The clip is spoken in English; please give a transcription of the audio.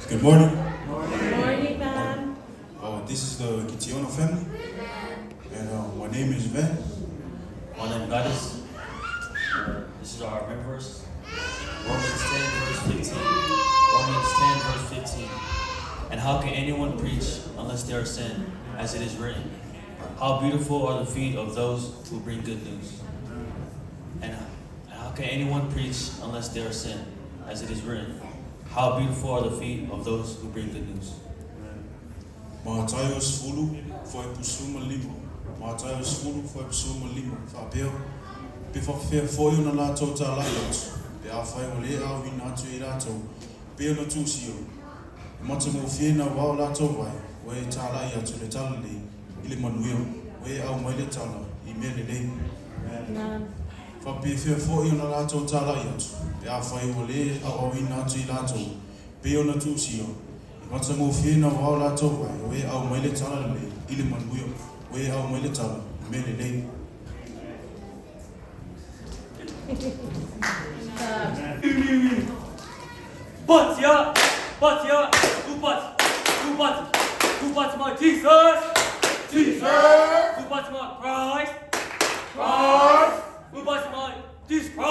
Good morning. Good morning, ma'am. This is the Kitiona family, and my name is Van. My name is Goddess. This is our main verse. Romans 10 verse 15. Romans 10 verse 15. And how can anyone preach unless they are sent, as it is written? How beautiful are the feet of those who bring good news. And how can anyone preach unless they are sent, as it is written? How beautiful are the feet of those who bring good news. Mātaio sfulu foi pusuma lima. Mātaio sfulu foi pusuma lima. Whapeo. Pe whawhea foi ona lātou tā lai atu. Pe a whai o le au ina atu i lātou. Pe ona tūsio. Mata mo whiena wao lātou vai. Wei tā lai atu le tala le. I le manuio. Wei au mai le tala. I me le le. Ma'am. Whapea whia foi ona lātou tā lai atu. Pe a whai o le au ina atu i lātou. Pe ona tūsio. Mata mo whiena wao lātou vai. Wei au mai le tala le. I le manuio. Wei au mai le tala. I me le le. But my Jesus, Jesus, but my Christ, Christ, but my Jesus Christ.